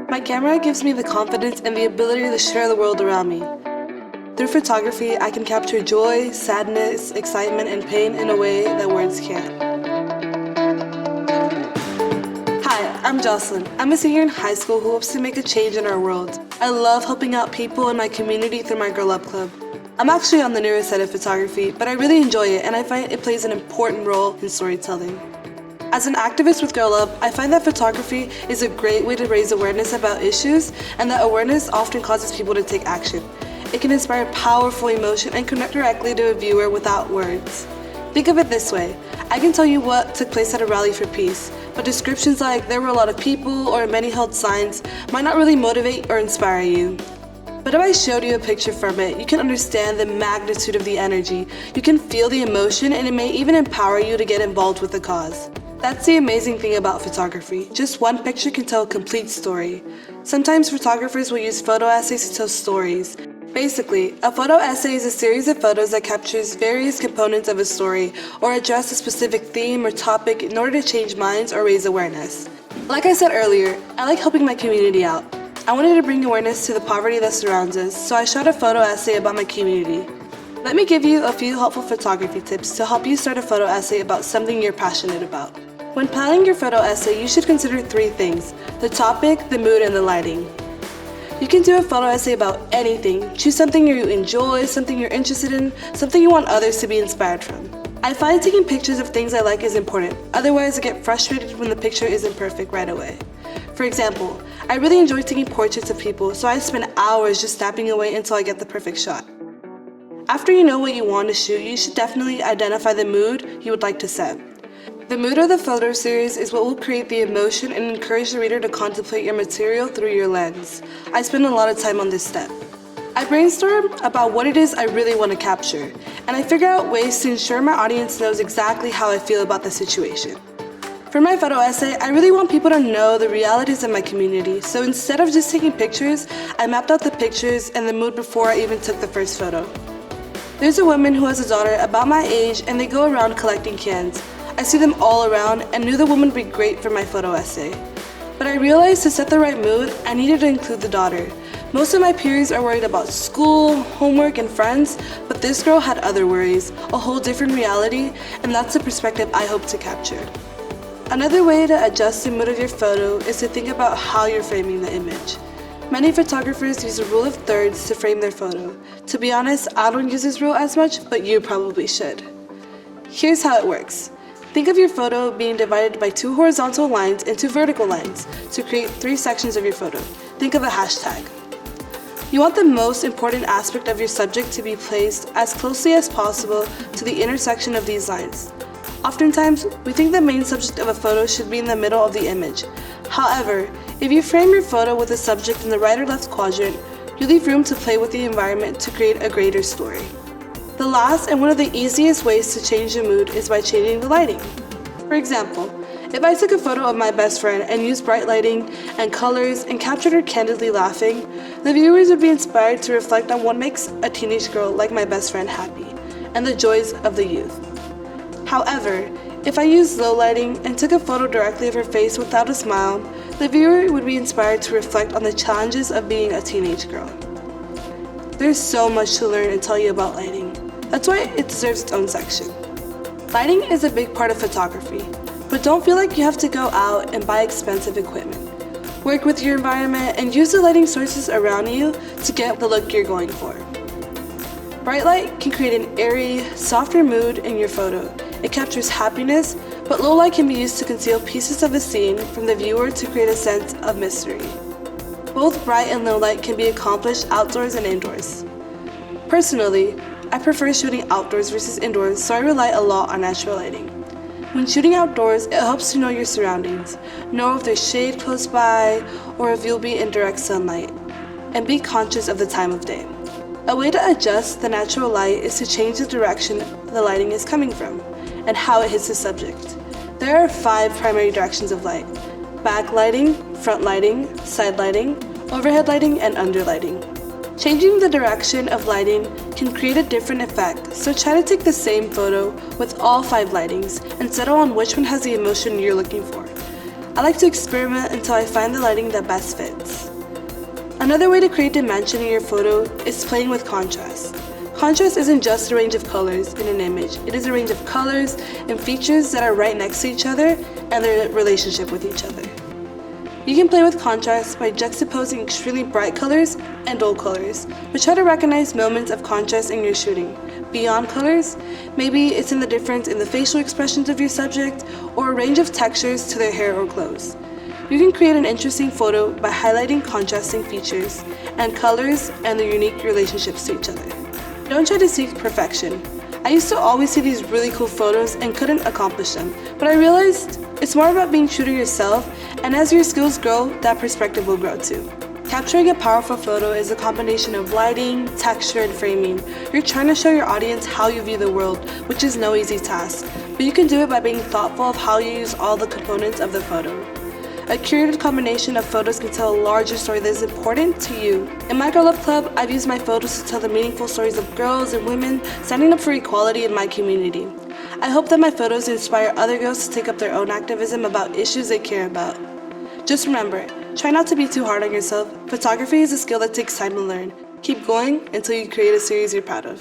My camera gives me the confidence and the ability to share the world around me. Through photography, I can capture joy, sadness, excitement, and pain in a way that words can't. Hi, I'm Joselyn. I'm a senior in high school who hopes to make a change in our world. I love helping out people in my community through my Girl Up Club. I'm actually on the newer side of photography, but I really enjoy it and I find it plays an important role in storytelling. As an activist with Girl Up, I find that photography is a great way to raise awareness about issues, and that awareness often causes people to take action. It can inspire powerful emotion and connect directly to a viewer without words. Think of it this way: I can tell you what took place at a rally for peace, but descriptions like "there were a lot of people" or "many held signs" might not really motivate or inspire you. But if I showed you a picture from it, you can understand the magnitude of the energy, you can feel the emotion, and it may even empower you to get involved with the cause. That's the amazing thing about photography. Just one picture can tell a complete story. Sometimes photographers will use photo essays to tell stories. Basically, a photo essay is a series of photos that captures various components of a story or address a specific theme or topic in order to change minds or raise awareness. Like I said earlier, I like helping my community out. I wanted to bring awareness to the poverty that surrounds us, so I shot a photo essay about my community. Let me give you a few helpful photography tips to help you start a photo essay about something you're passionate about. When planning your photo essay, you should consider 3 things: the topic, the mood, and the lighting. You can do a photo essay about anything. Choose something you enjoy, something you're interested in, something you want others to be inspired from. I find taking pictures of things I like is important, otherwise I get frustrated when the picture isn't perfect right away. For example, I really enjoy taking portraits of people, so I spend hours just snapping away until I get the perfect shot. After you know what you want to shoot, you should definitely identify the mood you would like to set. The mood of the photo series is what will create the emotion and encourage the reader to contemplate your material through your lens. I spend a lot of time on this step. I brainstorm about what it is I really want to capture, and I figure out ways to ensure my audience knows exactly how I feel about the situation. For my photo essay, I really want people to know the realities of my community, so instead of just taking pictures, I mapped out the pictures and the mood before I even took the first photo. There's a woman who has a daughter about my age, and they go around collecting cans. I see them all around and knew the woman would be great for my photo essay. But I realized to set the right mood, I needed to include the daughter. Most of my peers are worried about school, homework, and friends, but this girl had other worries, a whole different reality, and that's the perspective I hope to capture. Another way to adjust the mood of your photo is to think about how you're framing the image. Many photographers use a rule of thirds to frame their photo. To be honest, I don't use this rule as much, but you probably should. Here's how it works. Think of your photo being divided by 2 horizontal lines and 2 vertical lines to create 3 sections of your photo. Think of a hashtag. You want the most important aspect of your subject to be placed as closely as possible to the intersection of these lines. Oftentimes, we think the main subject of a photo should be in the middle of the image. However, if you frame your photo with the subject in the right or left quadrant, you leave room to play with the environment to create a greater story. The last and one of the easiest ways to change the mood is by changing the lighting. For example, if I took a photo of my best friend and used bright lighting and colors and captured her candidly laughing, the viewers would be inspired to reflect on what makes a teenage girl like my best friend happy, and the joys of the youth. However, if I used low lighting and took a photo directly of her face without a smile, the viewer would be inspired to reflect on the challenges of being a teenage girl. There's so much to learn and tell you about lighting. That's why it deserves its own section. Lighting is a big part of photography, but don't feel like you have to go out and buy expensive equipment. Work with your environment and use the lighting sources around you to get the look you're going for. Bright light can create an airy, softer mood in your photo. It captures happiness, but low light can be used to conceal pieces of a scene from the viewer to create a sense of mystery. Both bright and low light can be accomplished outdoors and indoors. Personally, I prefer shooting outdoors versus indoors, so I rely a lot on natural lighting. When shooting outdoors, it helps to know your surroundings, know if there's shade close by or if you'll be in direct sunlight, and be conscious of the time of day. A way to adjust the natural light is to change the direction the lighting is coming from and how it hits the subject. There are 5 primary directions of light: backlighting, front lighting, side lighting, overhead lighting, and underlighting. Changing the direction of lighting can create a different effect, so try to take the same photo with all 5 lightings and settle on which one has the emotion you're looking for. I like to experiment until I find the lighting that best fits. Another way to create dimension in your photo is playing with contrast. Contrast isn't just a range of colors in an image, it is a range of colors and features that are right next to each other and their relationship with each other. You can play with contrast by juxtaposing extremely bright colors and dull colors, but try to recognize moments of contrast in your shooting. Beyond colors, maybe it's in the difference in the facial expressions of your subject or a range of textures to their hair or clothes. You can create an interesting photo by highlighting contrasting features and colors and their unique relationships to each other. Don't try to seek perfection. I used to always see these really cool photos and couldn't accomplish them, but I realized it's more about being true to yourself, and as your skills grow, that perspective will grow too. Capturing a powerful photo is a combination of lighting, texture, and framing. You're trying to show your audience how you view the world, which is no easy task, but you can do it by being thoughtful of how you use all the components of the photo. A curated combination of photos can tell a larger story that is important to you. In my Girl Up Club, I've used my photos to tell the meaningful stories of girls and women standing up for equality in my community. I hope that my photos inspire other girls to take up their own activism about issues they care about. Just remember, try not to be too hard on yourself. Photography is a skill that takes time to learn. Keep going until you create a series you're proud of.